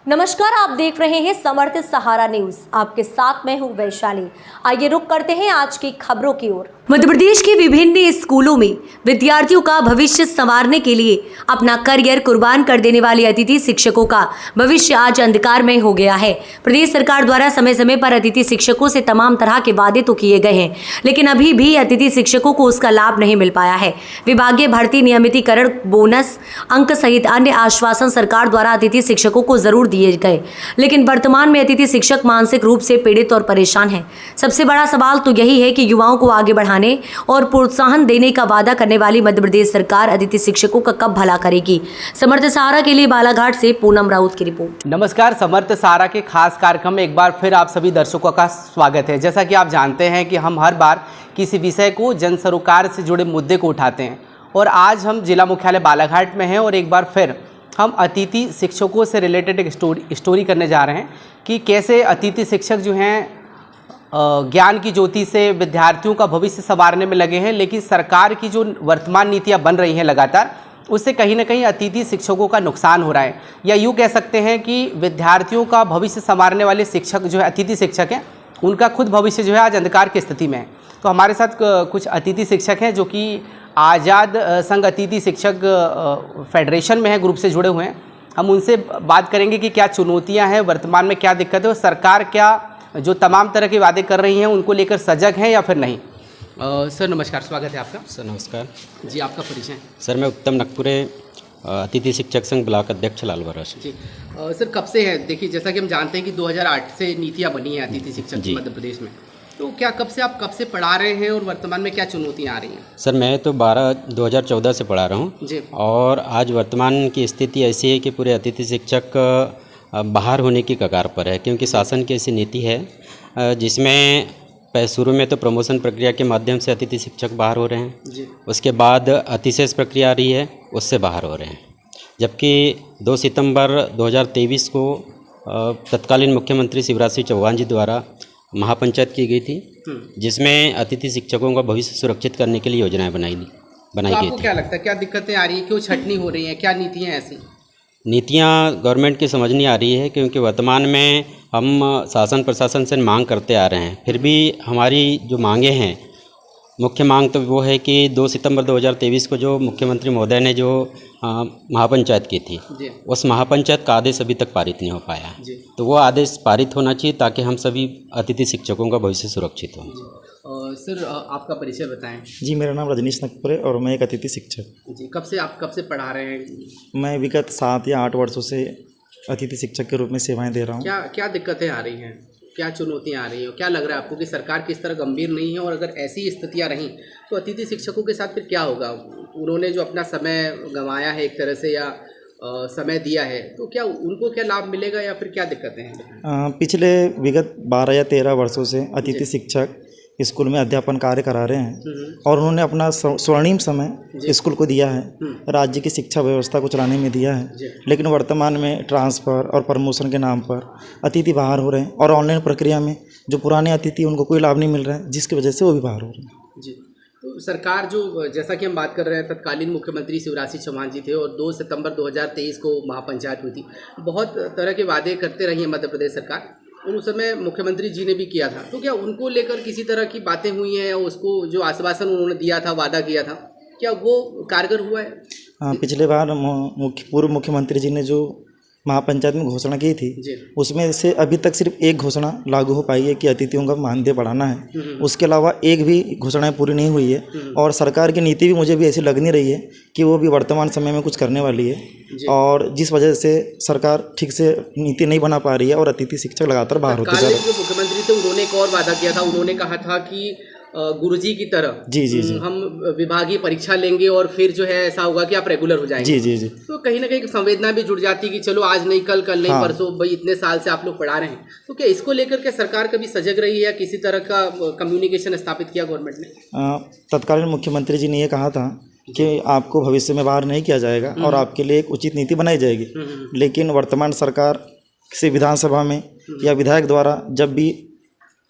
नमस्कार, आप देख रहे हैं समर्थ सहारा न्यूज। आपके साथ मैं हूं वैशाली। आइए रुक करते हैं आज की खबरों की ओर। मध्य प्रदेश के विभिन्न स्कूलों में विद्यार्थियों का भविष्य संवारने के लिए अपना करियर कुर्बान कर देने वाले अतिथि शिक्षकों का भविष्य आज अंधकारमय हो गया है। प्रदेश सरकार द्वारा समय समय पर अतिथि शिक्षकों से तमाम तरह के वादे तो किए गए हैं, लेकिन अभी भी अतिथि शिक्षकों को उसका लाभ नहीं मिल पाया है। विभागीय भर्ती, नियमितीकरण, बोनस, अंक सहित अन्य आश्वासन सरकार द्वारा अतिथि शिक्षकों को जरूर दिए गए, लेकिन वर्तमान में अतिथि शिक्षक मानसिक रूप से पीड़ित और परेशान हैं। सबसे बड़ा सवाल तो यही है कि युवाओं को आगे बढ़ाने और प्रोत्साहन देने का वादा करने वाली मध्य प्रदेश सरकार अतिथि शिक्षकों का कब भला करेगी। समर्थ सहारा के लिए बालाघाट से पूनम राउत की रिपोर्ट। नमस्कार, समर्थ सहारा के खास कार्यक्रम में एक बार फिर आप सभी दर्शकों का स्वागत है। जैसा कि आप जानते हैं कि हम हर बार किसी विषय को जन सरोकार से जुड़े मुद्दे को उठाते हैं, और आज हम जिला मुख्यालय बालाघाट में हैं और एक बार फिर हम अतिथि शिक्षकों से रिलेटेड एक स्टोरी करने जा रहे हैं कि कैसे अतिथि शिक्षक जो हैं ज्ञान की ज्योति से विद्यार्थियों का भविष्य संवारने में लगे हैं, लेकिन सरकार की जो वर्तमान नीतियां बन रही हैं लगातार, उससे कहीं ना कहीं अतिथि शिक्षकों का नुकसान हो रहा है। या यूँ कह सकते हैं कि विद्यार्थियों का भविष्य संवारने वाले शिक्षक जो है अतिथि शिक्षक हैं, उनका खुद भविष्य जो है आज अंधकार की स्थिति में है। तो हमारे साथ कुछ अतिथि शिक्षक हैं जो कि आज़ाद संघ अतिथि शिक्षक फेडरेशन में है, ग्रुप से जुड़े हुए हैं। हम उनसे बात करेंगे कि क्या चुनौतियां हैं, वर्तमान में क्या दिक्कत है और सरकार क्या जो तमाम तरह के वादे कर रही हैं उनको लेकर सजग है या फिर नहीं। सर नमस्कार, स्वागत है आपका। सर नमस्कार जी, आपका परिचय। सर मैं उत्तम नकपुरे, अतिथि शिक्षक संघ ब्लॉक अध्यक्ष लालबर्रा जी। सर कब से है, देखिए जैसा कि हम जानते हैं कि 2008 से नीतियाँ बनी हैं अतिथि शिक्षक की मध्य प्रदेश में, तो क्या आप कब से पढ़ा रहे हैं और वर्तमान में क्या चुनौतियाँ आ रही हैं? सर मैं तो 2014 से पढ़ा रहा हूँ जी, और आज वर्तमान की स्थिति ऐसी है कि पूरे अतिथि शिक्षक बाहर होने की कगार पर है, क्योंकि शासन की ऐसी नीति है जिसमें शुरू में तो प्रमोशन प्रक्रिया के माध्यम से अतिथि शिक्षक बाहर हो रहे हैं जी। उसके बाद अतिशेष प्रक्रिया आ रही है, उससे बाहर हो रहे हैं। जबकि 2 सितंबर 2023 को तत्कालीन मुख्यमंत्री शिवराज सिंह चौहान जी द्वारा महापंचायत की गई थी, जिसमें अतिथि शिक्षकों का भविष्य सुरक्षित करने के लिए योजनाएं बनाई गई थी। क्या लगता है, क्या दिक्कतें आ रही है, क्यों छटनी हो रही है, क्या नीतियाँ ऐसी? नीतियाँ गवर्नमेंट की समझ नहीं आ रही है, क्योंकि वर्तमान में हम शासन प्रशासन से मांग करते आ रहे हैं, फिर भी हमारी जो मांगे हैं, मुख्य मांग तो वो है कि 2 सितंबर 2023 को जो मुख्यमंत्री महोदय ने जो महापंचायत की थी, उस महापंचायत का आदेश अभी तक पारित नहीं हो पाया। तो वो आदेश पारित होना चाहिए ताकि हम सभी अतिथि शिक्षकों का भविष्य सुरक्षित हो। सर आपका परिचय बताएं। जी, मेरा नाम रजनीश नकपुरे और मैं एक अतिथि शिक्षक। जी, कब से पढ़ा रहे हैं? मैं विगत 7 या 8 वर्षों से अतिथि शिक्षक के रूप में सेवाएं दे रहा हूँ। क्या दिक्कतें आ रही हैं, क्या चुनौतियाँ आ रही हैं, क्या लग रहा है आपको कि सरकार किस तरह गंभीर नहीं है, और अगर ऐसी स्थितियाँ रहीं तो अतिथि शिक्षकों के साथ फिर क्या होगा? उन्होंने जो अपना समय गंवाया है एक तरह से, या समय दिया है, तो क्या उनको क्या लाभ मिलेगा या फिर क्या दिक्कतें हैं? पिछले विगत 12 या 13 वर्षों से अतिथि शिक्षक स्कूल में अध्यापन कार्य करा रहे हैं और उन्होंने अपना स्वर्णिम समय स्कूल को दिया है, राज्य की शिक्षा व्यवस्था को चलाने में दिया है। लेकिन वर्तमान में ट्रांसफ़र और प्रमोशन के नाम पर अतिथि बाहर हो रहे हैं, और ऑनलाइन प्रक्रिया में जो पुराने अतिथि उनको कोई लाभ नहीं मिल रहा है, जिसकी वजह से वो भी बाहर हो रहे हैं। जी, तो सरकार जो, जैसा कि हम बात कर रहे हैं, तत्कालीन मुख्यमंत्री शिवराज सिंह चौहान जी थे और 2 सितंबर 2023 को महापंचायत हुई थी। बहुत तरह के वादे करते रही है मध्य प्रदेश सरकार, और उस समय मुख्यमंत्री जी ने भी किया था। तो क्या उनको लेकर किसी तरह की बातें हुई हैं, उसको जो आश्वासन उन्होंने दिया था, वादा किया था, क्या वो कारगर हुआ है? हाँ, पिछले बार पूर्व मुख्यमंत्री जी ने जो महापंचायत में घोषणा की थी, उसमें से अभी तक सिर्फ एक घोषणा लागू हो पाई है कि अतिथियों का मानदेय बढ़ाना है। उसके अलावा एक भी घोषणाएं पूरी नहीं हुई है, और सरकार की नीति भी मुझे भी ऐसी लग नहीं रही है कि वो भी वर्तमान समय में कुछ करने वाली है, और जिस वजह से सरकार ठीक से नीति नहीं बना पा रही है और अतिथि शिक्षक लगातार बाहर होते जा रहे हैं। जो मुख्यमंत्री थे उन्होंने एक और वादा किया था, उन्होंने कहा था कि गुरुजी की तरह जी हम विभागीय परीक्षा लेंगे और फिर जो है ऐसा होगा कि आप रेगुलर हो जाएंगे। जी। तो कहीं ना कहीं संवेदना भी जुड़ जाती है कि चलो आज नहीं कल नहीं परसों, भाई इतने साल से आप लोग पढ़ा रहे हैं। तो क्या इसको लेकर के सरकार कभी सजग रही है या किसी तरह का कम्युनिकेशन स्थापित किया गवर्नमेंट ने? तत्कालीन मुख्यमंत्री जी ने ये कहा था कि आपको भविष्य में बाहर नहीं किया जाएगा और आपके लिए एक उचित नीति बनाई जाएगी, लेकिन वर्तमान सरकार से विधानसभा में या विधायक द्वारा जब भी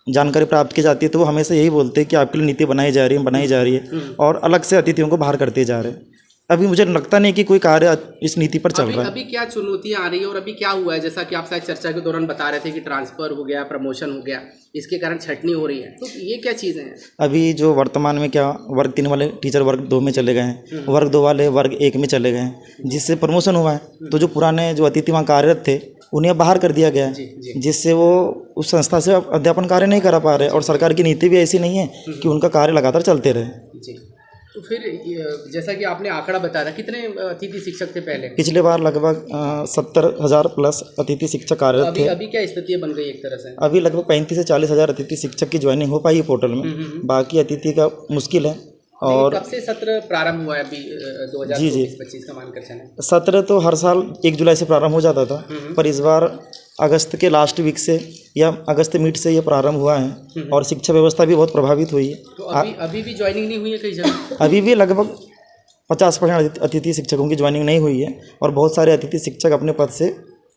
जानकारी प्राप्त की जाती है तो वो हमेशा यही बोलते हैं कि आपके लिए नीति बनाई जा रही है, और अलग से अतिथियों को बाहर करते जा रहे हैं। अभी मुझे लगता नहीं कि कोई कार्य इस नीति पर चल रहा है। अभी क्या चुनौतियां आ रही है और अभी क्या हुआ है? जैसा कि आप शायद चर्चा के दौरान बता रहे थे कि ट्रांसफर हो गया, प्रमोशन हो गया, इसके कारण छटनी हो रही है, तो ये क्या चीज़ें हैं? अभी जो वर्तमान में क्या वर्ग 3 वाले टीचर वर्ग 2 में चले गए हैं, वर्ग 2 वाले वर्ग 1 में चले गए हैं, जिससे प्रमोशन हुआ है। तो जो पुराने जो अतिथि वहाँ कार्यरत थे उन्हें बाहर कर दिया गया है, जिससे वो उस संस्था से अध्यापन कार्य नहीं करा पा रहे, और सरकार की नीति भी ऐसी नहीं है कि उनका कार्य लगातार चलते रहे। जी, तो फिर जैसा कि आपने आंकड़ा बताया, कितने अतिथि शिक्षक थे पहले? पिछले बार लगभग 70,000 प्लस अतिथि शिक्षक कार्यरत थे। अभी क्या स्थिति बन गई एक तरह से? अभी लगभग 35 से 40 हज़ार अतिथि शिक्षक की ज्वाइनिंग हो पाई है पोर्टल में, बाकी अतिथि का मुश्किल है। और कब से सत्र प्रारंभ हुआ है अभी 2024-25 का मानकर चलें? सत्र तो हर साल 1 जुलाई से प्रारंभ हो जाता था, पर इस बार अगस्त के लास्ट वीक से या अगस्त मिड से ये प्रारंभ हुआ है, और शिक्षा व्यवस्था भी बहुत प्रभावित हुई है। तो अभी भी ज्वाइनिंग नहीं हुई है कई जगह? अभी भी लगभग 50% अतिथि शिक्षकों की ज्वाइनिंग नहीं हुई है, और बहुत सारे अतिथि शिक्षक अपने पद से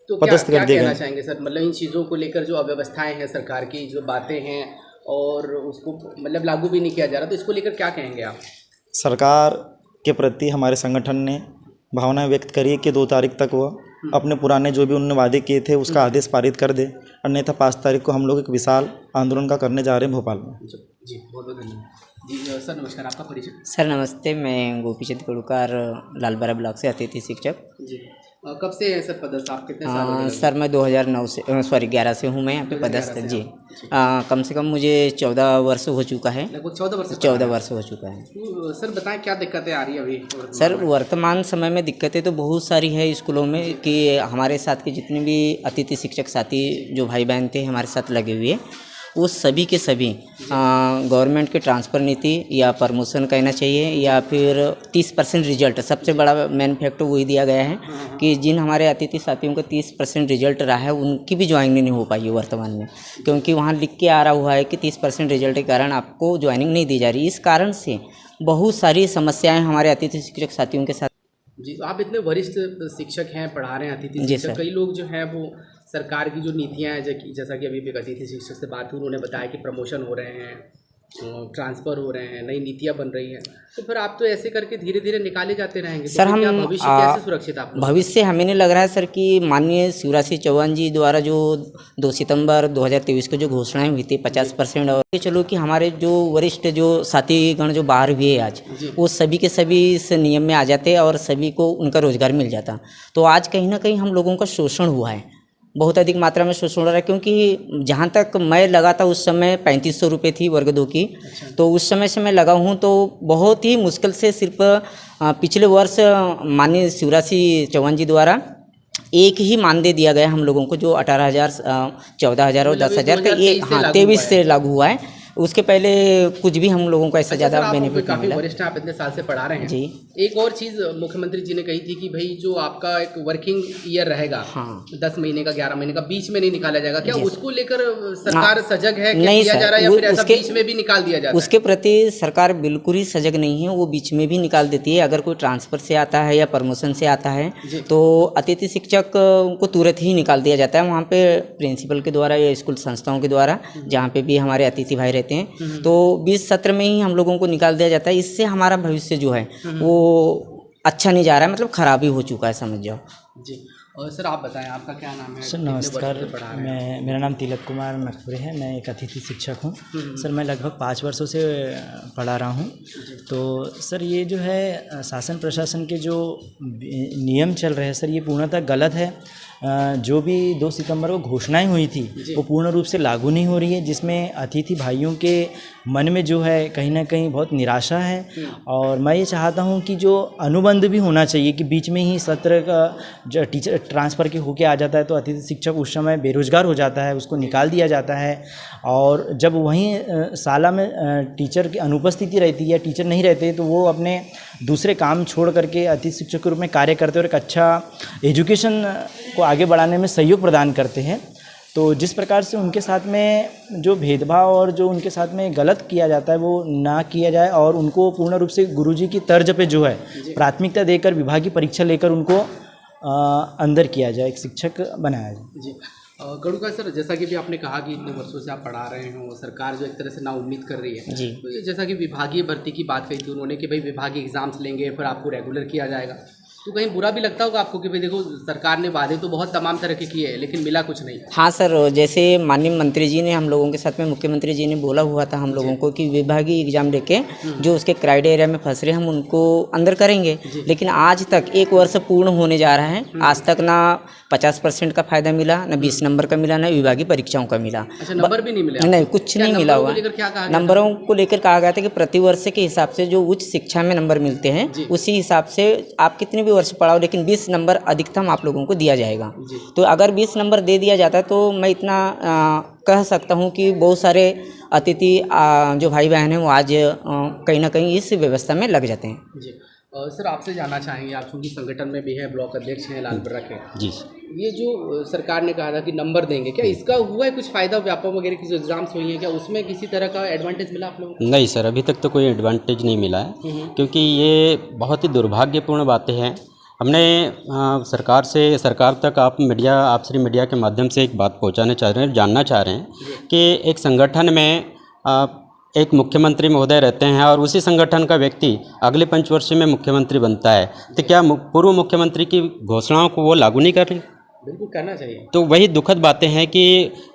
पदस्थ कर दिए गए। कहना चाहेंगे सर, मतलब इन चीज़ों को लेकर जो अव्यवस्थाएं हैं, सरकार की जो बातें हैं और उसको मतलब लागू भी नहीं किया जा रहा, तो इसको लेकर क्या कहेंगे आप? सरकार के प्रति हमारे संगठन ने भावना व्यक्त करी है कि 2 तारीख तक वह अपने पुराने जो भी उन्होंने वादे किए थे उसका आदेश पारित कर दे, अन्यथा 5 तारीख को हम लोग एक विशाल आंदोलन का करने जा रहे हैं भोपाल में। जी बहुत बहुत धन्यवाद। जी सर नमस्कार, आपका परिचय? सर नमस्ते, मैं गोपीचंद कुड़कार लालबारा ब्लॉक से अतिथि शिक्षक। जी कब से हैं सर पदस्थ आप, कितने साल हो गए? सर मैं 2009 से 11 से हूँ मैं यहाँ पे पदस्थ। जी कम से कम मुझे 14 वर्ष हो चुका है। लगभग 14 वर्ष हो चुका है। तो सर बताएं क्या दिक्कतें आ रही है अभी? सर वर्तमान समय में दिक्कतें तो बहुत सारी है स्कूलों में, कि हमारे साथ के जितने भी अतिथि शिक्षक साथी जो भाई बहन थे हमारे साथ लगे हुए, वो सभी के सभी गवर्नमेंट के ट्रांसफ़र नीति या प्रमोशन कहना चाहिए, या फिर 30% रिजल्ट, सबसे बड़ा मेन फैक्टर वही दिया गया है कि जिन हमारे अतिथि साथियों का 30% रिजल्ट रहा है उनकी भी ज्वाइनिंग नहीं हो पाई है वर्तमान में, क्योंकि वहाँ लिख के आ रहा हुआ है कि 30% रिजल्ट के कारण आपको ज्वाइनिंग नहीं दी जा रही। इस कारण से बहुत सारी समस्याएँ हमारे अतिथि शिक्षक साथियों के साथ। जी आप इतने वरिष्ठ शिक्षक हैं, पढ़ा रहे हैं अतिथि शिक्षक, कई लोग जो हैं वो सरकार की जो नीतियां हैं, जैसा कि अभी एक अतिथि शिक्षक से बात हुई, उन्होंने बताया कि प्रमोशन हो रहे हैं, ट्रांसफ़र हो रहे हैं, नई नीतियां बन रही हैं, तो फिर आप तो ऐसे करके धीरे धीरे निकाले जाते रहेंगे, सर तो हम भविष्य कैसे सुरक्षित आप? भविष्य हमें नहीं लग रहा है सर कि माननीय शिवराज सिंह चौहान जी द्वारा जो 2 सितंबर 2023 को जो घोषणाएं हुई थी 50%, और चलो कि हमारे जो वरिष्ठ जो साथीगण जो बाहर हुए आज, वो सभी के सभी इस नियम में आ जाते और सभी को उनका रोजगार मिल जाता। तो आज कहीं ना कहीं हम लोगों का शोषण हुआ है, बहुत अधिक मात्रा में शोषण हो रहा है, क्योंकि जहाँ तक मैं लगा था उस समय 3500 रुपये थी वर्ग 2 की। तो उस समय से मैं लगा हूँ तो बहुत ही मुश्किल से सिर्फ पिछले वर्ष माननीय शिवराज सिंह चौहान जी द्वारा एक ही मानदेय दिया गया हम लोगों को, जो 18,000, 14,000 और 10,000 का ये 23 से लागू हुआ है। उसके पहले कुछ भी हम लोगों को ऐसा ज़्यादा बेनिफिट नहीं मिला। वरिष्ठ आप इतने साल से पढ़ा रहे हैं जी। एक और चीज़ मुख्यमंत्री जी ने कही थी कि भाई जो आपका एक वर्किंग ईयर रहेगा, 10 महीने का, 11 महीने का, बीच में नहीं निकाला जाएगा, क्या उसको लेकर सरकार सजग है? नहीं दिया जा रहा है या फिर ऐसा बीच में भी निकाल दिया जाता है? उसके प्रति सरकार बिल्कुल ही सजग नहीं है, वो बीच में भी निकाल देती है। अगर कोई ट्रांसफ़र से आता है या प्रमोशन से आता है तो अतिथि शिक्षक को तुरंत ही निकाल दिया जाता है वहाँ पे प्रिंसिपल के द्वारा या स्कूल संस्थाओं के द्वारा, जहाँ पे भी हमारे अतिथि भाई रहते हैं। तो 20 सत्र में ही हम लोगों को निकाल दिया जाता है। इससे हमारा भविष्य जो है वो अच्छा नहीं जा रहा है, मतलब खराबी हो चुका है, समझ जाओ। जी और सर आप बताएं आपका क्या नाम है? सर नमस्कार, मेरा नाम तिलक कुमार नकपुरे है, मैं एक अतिथि शिक्षक हूँ। सर मैं लगभग 5 वर्षों से पढ़ा रहा हूँ। तो सर ये जो है शासन प्रशासन के जो नियम चल रहे हैं सर, ये पूर्णतः गलत है। जो भी 2 सितंबर को घोषणाएं हुई थी वो पूर्ण रूप से लागू नहीं हो रही है, जिसमें अतिथि भाइयों के मन में जो है कहीं ना कहीं बहुत निराशा है। और मैं ये चाहता हूँ कि जो अनुबंध भी होना चाहिए कि बीच में ही सत्र का जो टीचर ट्रांसफ़र के होके आ जाता है तो अतिथि शिक्षक उस समय बेरोजगार हो जाता है, उसको निकाल दिया जाता है। और जब वहीं शाला में टीचर की अनुपस्थिति रहती है या टीचर नहीं रहते तो वो अपने दूसरे काम छोड़ करके अतिथि शिक्षक के रूप में कार्य करते और एक अच्छा एजुकेशन को आगे बढ़ाने में सहयोग प्रदान करते हैं। तो जिस प्रकार से उनके साथ में जो भेदभाव और जो उनके साथ में गलत किया जाता है वो ना किया जाए, और उनको पूर्ण रूप से गुरुजी की तर्ज पे जो है प्राथमिकता देकर विभागीय परीक्षा लेकर उनको अंदर किया जाए, एक शिक्षक बनाया जाए। जी गणुका सर, जैसा कि भी आपने कहा कि इतने वर्षों से आप पढ़ा रहे हो, सरकार जो एक तरह से नाउम्मीद कर रही है जी। तो ये जैसा कि विभागीय भर्ती की बात कही थी उन्होंने कि भाई विभागीय एग्जाम्स लेंगे फिर आपको रेगुलर किया जाएगा, तो कहीं बुरा भी लगता होगा आपको कि भाई देखो सरकार ने वादे तो बहुत तमाम तरह के किए हैं लेकिन मिला कुछ नहीं। हाँ सर, जैसे माननीय मंत्री जी ने हम लोगों के साथ में, मुख्यमंत्री जी ने बोला हुआ था हम लोगों को कि विभागीय एग्जाम लेके जो उसके क्राइटेरिया में फंस रहे हैं हम उनको अंदर करेंगे, लेकिन आज तक 1 वर्ष पूर्ण होने जा रहा है, आज तक ना 50% का फायदा मिला, ना 20 नंबर का मिला, ना विभागीय परीक्षाओं का मिला। अच्छा, नंबर भी नहीं मिला? नहीं, कुछ नहीं मिला हुआ। नंबरों को लेकर कहा गया था कि प्रति वर्ष के हिसाब से जो उच्च शिक्षा में नंबर मिलते हैं उसी हिसाब से आप कितने भी वर्ष पढ़ाओ लेकिन 20 नंबर अधिकतम आप लोगों को दिया जाएगा। तो अगर 20 नंबर दे दिया जाता तो मैं इतना कह सकता हूँ कि बहुत सारे अतिथि जो भाई बहन हैं वो आज कहीं ना कहीं इस व्यवस्था में लग जाते हैं। जी सर, आपसे जानना चाहेंगे, आप चूँकि संगठन में भी है, ब्लॉक अध्यक्ष हैं लालपुरा के, जी। ये जो सरकार ने कहा था कि नंबर देंगे, क्या इसका हुआ है कुछ फ़ायदा? व्यापम वगैरह की जो एग्जाम्स हुई हैं क्या उसमें किसी तरह का एडवांटेज मिला आप लोगों को? नहीं सर, अभी तक तो कोई एडवांटेज नहीं मिला है, क्योंकि ये बहुत ही दुर्भाग्यपूर्ण बातें हैं। हमने सरकार तक आप श्री मीडिया के माध्यम से एक बात पहुंचाना चाह रहे हैं, जानना चाह रहे हैं कि एक संगठन में एक मुख्यमंत्री महोदय रहते हैं और उसी संगठन का व्यक्ति अगले पंचवर्षीय में मुख्यमंत्री बनता है, तो क्या पूर्व मुख्यमंत्री की घोषणाओं को वो लागू नहीं कर रही? बिल्कुल करना चाहिए। तो वही दुखद बातें हैं कि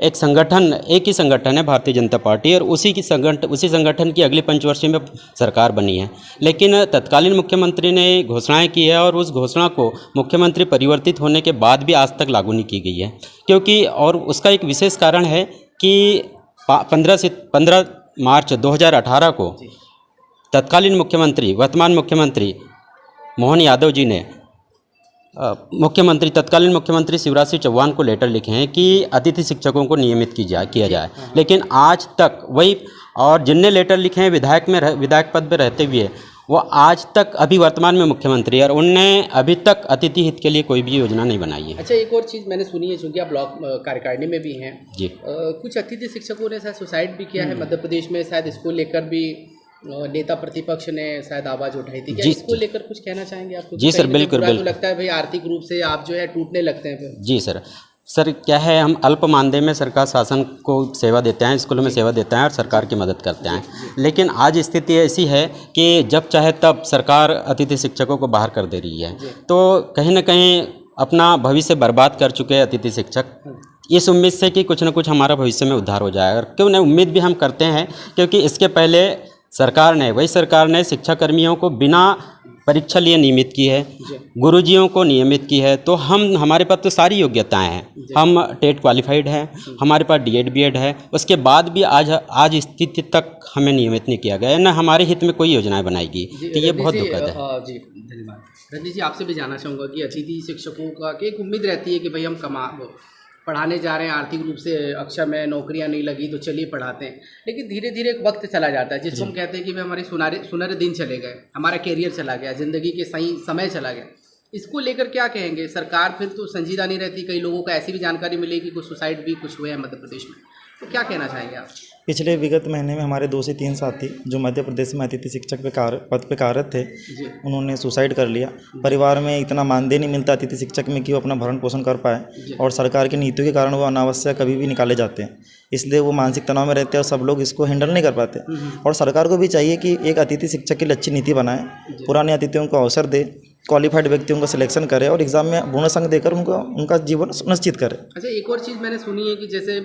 एक ही संगठन है भारतीय जनता पार्टी, और उसी संगठन की अगले पंचवर्षीय में सरकार बनी है, लेकिन तत्कालीन मुख्यमंत्री ने घोषणाएं की है और उस घोषणा को मुख्यमंत्री परिवर्तित होने के बाद भी आज तक लागू नहीं की गई है, क्योंकि और उसका एक विशेष कारण है कि 15 मार्च 2018 को तत्कालीन मुख्यमंत्री, वर्तमान मुख्यमंत्री मोहन यादव जी ने तत्कालीन मुख्यमंत्री शिवराज सिंह चौहान को लेटर लिखे हैं कि अतिथि शिक्षकों को नियमित किया जाए, लेकिन आज तक वही, और जिनने लेटर लिखे हैं विधायक पद पर रहते हुए, वो आज तक अभी वर्तमान में मुख्यमंत्री है और उनने अभी तक अतिथि हित के लिए कोई भी योजना नहीं बनाई है। अच्छा, एक और चीज़ मैंने सुनी है, चूँकि आप ब्लॉक कार्यकारिणी में भी हैं जी, कुछ अतिथि शिक्षकों ने शायद सुसाइड भी किया है मध्य प्रदेश में, शायद इसको लेकर भी नेता प्रतिपक्ष ने शायद आवाज़ उठाई थी, क्या इसको लेकर कुछ कहना चाहेंगे आप? जी सर, बिल्कुल। लगता है भाई आर्थिक रूप से आप जो है टूटने लगते हैं फिर। जी सर, क्या है, हम अल्प मानदेय में सरकार शासन को सेवा देते हैं, स्कूलों में सेवा देते हैं और सरकार की मदद करते हैं, लेकिन आज स्थिति ऐसी है कि जब चाहे तब सरकार अतिथि शिक्षकों को बाहर कर दे रही है, तो कहीं ना कहीं अपना भविष्य बर्बाद कर चुके हैं अतिथि शिक्षक, इस उम्मीद से कि कुछ न कुछ हमारा भविष्य में उद्धार हो जाएगा। क्यों नहीं, उम्मीद भी हम करते हैं, क्योंकि इसके पहले सरकार ने शिक्षाकर्मियों को बिना परीक्षा लिए नियमित की है, गुरुजियों को नियमित की है, तो हमारे पास तो सारी योग्यताएं हैं, हम टेट क्वालिफाइड हैं, हमारे पास डीएड बीएड है, उसके बाद भी आज स्थिति तक हमें नियमित नहीं किया गया, न हमारे हित में कोई योजनाएं बनाएगी, तो ये बहुत दुखद है। जी धन्यवाद। रजनीश जी, आपसे भी जानना चाहूँगा कि अतिथि शिक्षकों का एक उम्मीद रहती है कि भाई हम पढ़ाने जा रहे हैं, आर्थिक रूप से अक्षम है, नौकरियां नहीं लगी तो चलिए पढ़ाते हैं, लेकिन धीरे धीरे एक वक्त चला जाता है जिसको हम कहते हैं कि भाई हमारे सुनहरे दिन चले गए, हमारा कैरियर चला गया, ज़िंदगी के सही समय चला गया। इसको लेकर क्या कहेंगे? सरकार फिर तो संजीदा नहीं रहती, कई लोगों को ऐसी भी जानकारी मिली कि कुछ सुसाइड भी कुछ हुए हैं मध्य प्रदेश में, तो क्या कहना चाहेंगे आप? पिछले विगत महीने में हमारे 2 से 3 साथी जो मध्य प्रदेश में अतिथि शिक्षक पद पे कार्यरत थे, उन्होंने सुसाइड कर लिया। परिवार में इतना मानदेय नहीं मिलता अतिथि शिक्षक में कि वो अपना भरण पोषण कर पाए, और सरकार की नीतियों के कारण वो अनावश्यक कभी भी निकाले जाते हैं, इसलिए वो मानसिक तनाव में रहते हैं और सब लोग इसको हैंडल नहीं कर पाते। और सरकार को भी चाहिए कि एक अतिथि शिक्षक की लक्ष्य नीति बनाए, पुराने अतिथियों को अवसर दे, क्वालिफाइड व्यक्तियों का सिलेक्शन करे और एग्जाम में बोनस अंक देकर उनका जीवन सुनिश्चित करे। अच्छा, एक और चीज़ मैंने सुनी है कि जैसे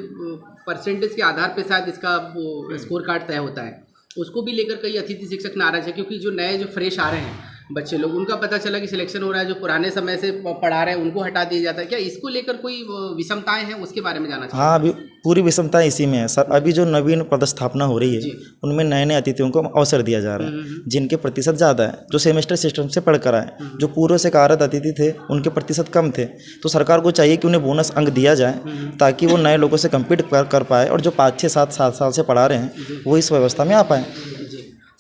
परसेंटेज के आधार पे शायद इसका वो स्कोर कार्ड तय होता है, उसको भी लेकर कई अतिथि शिक्षक नाराज है, क्योंकि जो फ्रेश आ रहे हैं बच्चे लोग, उनका पता चला कि सिलेक्शन हो रहा है, जो पुराने समय से पढ़ा रहे हैं उनको हटा दिया जाता है, क्या इसको लेकर कोई विषमताएं हैं, उसके बारे में जानना चाहिए? हाँ, अभी पूरी विषमता इसी में है सर। अभी जो नवीन पदस्थापना हो रही है उनमें नए अतिथियों को अवसर दिया जा रहा है, जिनके प्रतिशत ज़्यादा है, जो सेमेस्टर सिस्टम से पढ़ कर आए, जो पूर्व से कार्यरत अतिथि थे उनके प्रतिशत कम थे, तो सरकार को चाहिए कि उन्हें बोनस अंक दिया जाए ताकि वो नए लोगों से कम्पीट कर पाए, और जो 5, 6, 7 साल से पढ़ा रहे हैं वो इस व्यवस्था में आ पाएँ।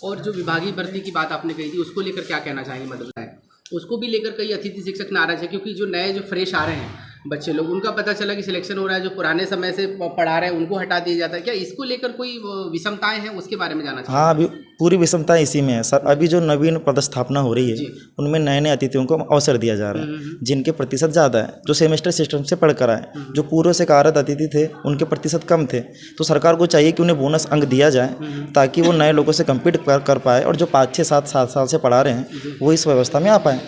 और जो विभागीय भर्ती की बात आपने कही थी, उसको लेकर क्या कहना चाहेंगे? मतलब उसको भी लेकर कई अतिथि शिक्षक नाराज है, क्योंकि जो फ्रेश आ रहे हैं बच्चे लोग, उनका पता चला कि सिलेक्शन हो रहा है, जो पुराने समय से पढ़ा रहे हैं उनको हटा दिया जाता है, क्या इसको लेकर कोई विषमताएं हैं, उसके बारे में जानना चाहिए? हाँ, अभी पूरी विषमता इसी में है सर। अभी जो नवीन पदस्थापना हो रही है उनमें नए नए अतिथियों को अवसर दिया जा रहा है, जिनके प्रतिशत ज़्यादा है, जो सेमेस्टर सिस्टम से पढ़ कर आए। जो पूर्व से कार्यरत अतिथि थे उनके प्रतिशत कम थे, तो सरकार को चाहिए कि उन्हें बोनस अंक दिया जाए ताकि वो नए लोगों से कम्पीट कर पाए, और जो 5, 6, 7 साल से पढ़ा रहे हैं वो इस व्यवस्था में आ पाए।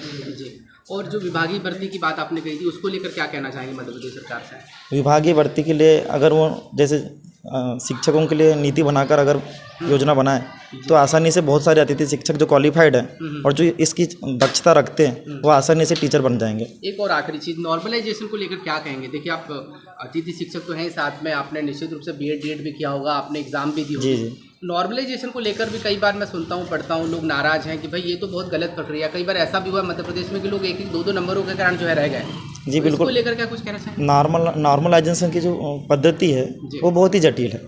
और जो विभागीय भर्ती की बात आपने कही थी, उसको लेकर क्या कहना चाहेंगे मध्य प्रदेश सरकार से? विभागीय भर्ती के लिए अगर वो जैसे शिक्षकों के लिए नीति बनाकर अगर योजना बनाए तो आसानी से बहुत सारे अतिथि शिक्षक जो क्वालिफाइड हैं और जो इसकी दक्षता रखते हैं वो आसानी से टीचर बन जाएंगे। एक और आखिरी चीज़, नॉर्मलाइजेशन को लेकर क्या कहेंगे? देखिए, आप अतिथि शिक्षक तो हैं, साथ में आपने निश्चित रूप से बीएड भी किया होगा, आपने एग्जाम भी दी होगी। जी। नॉर्मलाइजेशन को लेकर भी कई बार मैं सुनता हूँ, पढ़ता हूँ, लोग नाराज़ हैं कि भाई ये तो बहुत गलत प्रक्रिया। कई बार ऐसा भी हुआ मध्य प्रदेश में कि लोग 1-1, 2-2 नंबरों के कारण जो है रह गए। जी तो बिल्कुल। इसको लेकर क्या कुछ कहना चाहिए? नॉर्मलाइजेशन की जो पद्धति है वो बहुत ही जटिल है।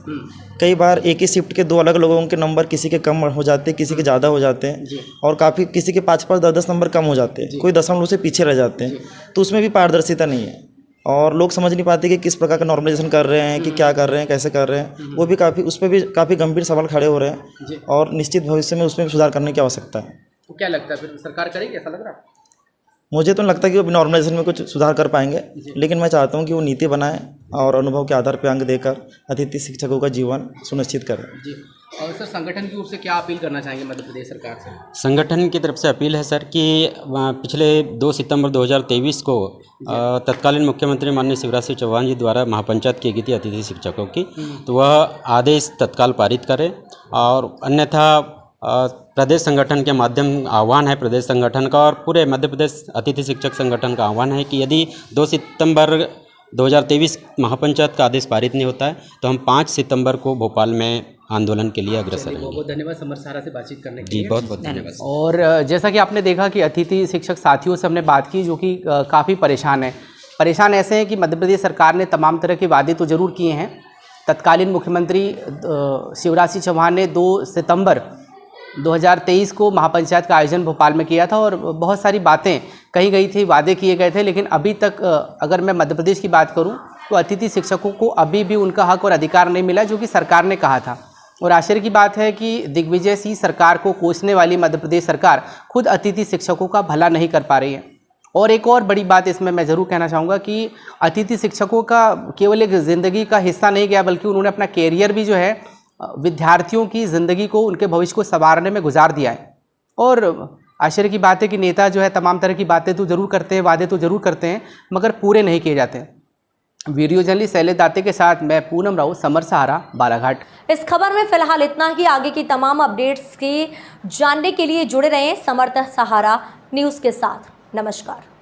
कई बार एक ही शिफ्ट के 2 अलग लोगों के नंबर किसी के कम हो जाते हैं, किसी के ज़्यादा हो जाते हैं, और काफ़ी किसी के 5-5, 10-10 नंबर कम हो जाते हैं, कोई दशमलव से पीछे रह जाते हैं। तो उसमें भी पारदर्शिता नहीं है और लोग समझ नहीं पाते कि किस प्रकार का नॉर्मलाइजेशन कर रहे हैं, कि क्या कर रहे हैं, कैसे कर रहे हैं। वो भी उस पर भी काफ़ी गंभीर सवाल खड़े हो रहे हैं और निश्चित भविष्य में उसमें सुधार करने की आवश्यकता है। तो क्या लगता है फिर सरकार करेगी, ऐसा लग रहा है? मुझे तो लगता है कि वो नॉर्मलाइजेशन में कुछ सुधार कर पाएंगे, लेकिन मैं चाहता हूँ कि वो नीति बनाएं और अनुभव के आधार पर अंक देकर अतिथि शिक्षकों का जीवन सुनिश्चित करें। जी। और सर, संगठन की ओर से क्या अपील करना चाहेंगे मध्य प्रदेश सरकार से? संगठन की तरफ से अपील है सर कि पिछले 2 सितंबर 2023 को तत्कालीन मुख्यमंत्री माननीय शिवराज सिंह चौहान जी द्वारा महापंचायत की गई थी अतिथि शिक्षकों की, तो वह आदेश तत्काल पारित करें, और अन्यथा प्रदेश संगठन के माध्यम आह्वान है प्रदेश संगठन का और पूरे मध्य प्रदेश अतिथि शिक्षक संगठन का आह्वान है कि यदि 2 सितंबर 2023 महापंचायत का आदेश पारित नहीं होता है तो हम 5 सितंबर को भोपाल में आंदोलन के लिए अग्रसर हैं। बहुत धन्यवाद समर सहारा से बातचीत करने के जी, लिए। बहुत बहुत धन्यवाद। और जैसा कि आपने देखा कि अतिथि शिक्षक साथियों से हमने बात की जो कि काफ़ी परेशान है। परेशान ऐसे हैं कि मध्य प्रदेश सरकार ने तमाम तरह के वादे तो ज़रूर किए हैं। तत्कालीन मुख्यमंत्री शिवराज सिंह चौहान ने 2 सितंबर 2023 को महापंचायत का आयोजन भोपाल में किया था और बहुत सारी बातें कही गई थी, वादे किए गए थे, लेकिन अभी तक अगर मैं मध्य प्रदेश की बात करूं तो अतिथि शिक्षकों को अभी भी उनका हक और अधिकार नहीं मिला जो कि सरकार ने कहा था। और आश्चर्य की बात है कि दिग्विजय सिंह सरकार को कोसने वाली मध्य प्रदेश सरकार खुद अतिथि शिक्षकों का भला नहीं कर पा रही है। और एक और बड़ी बात इसमें मैं ज़रूर कहना चाहूँगा कि अतिथि शिक्षकों का केवल एक ज़िंदगी का हिस्सा नहीं गया, बल्कि उन्होंने अपना कैरियर भी जो है विद्यार्थियों की ज़िंदगी को, उनके भविष्य को संवारने में गुजार दिया है। और आश्चर्य की बात है कि नेता जो है तमाम तरह की बातें तो ज़रूर करते हैं, वादे तो ज़रूर करते हैं, मगर पूरे नहीं किए जाते हैं। वीडियो जर्नलिस्ट शैलेश दाते के साथ मैं पूनम राव, समर सहारा, बालाघाट। इस खबर में फिलहाल इतना ही। आगे की तमाम अपडेट्स की जानने के लिए जुड़े रहें समर्थ सहारा न्यूज़ के साथ। नमस्कार।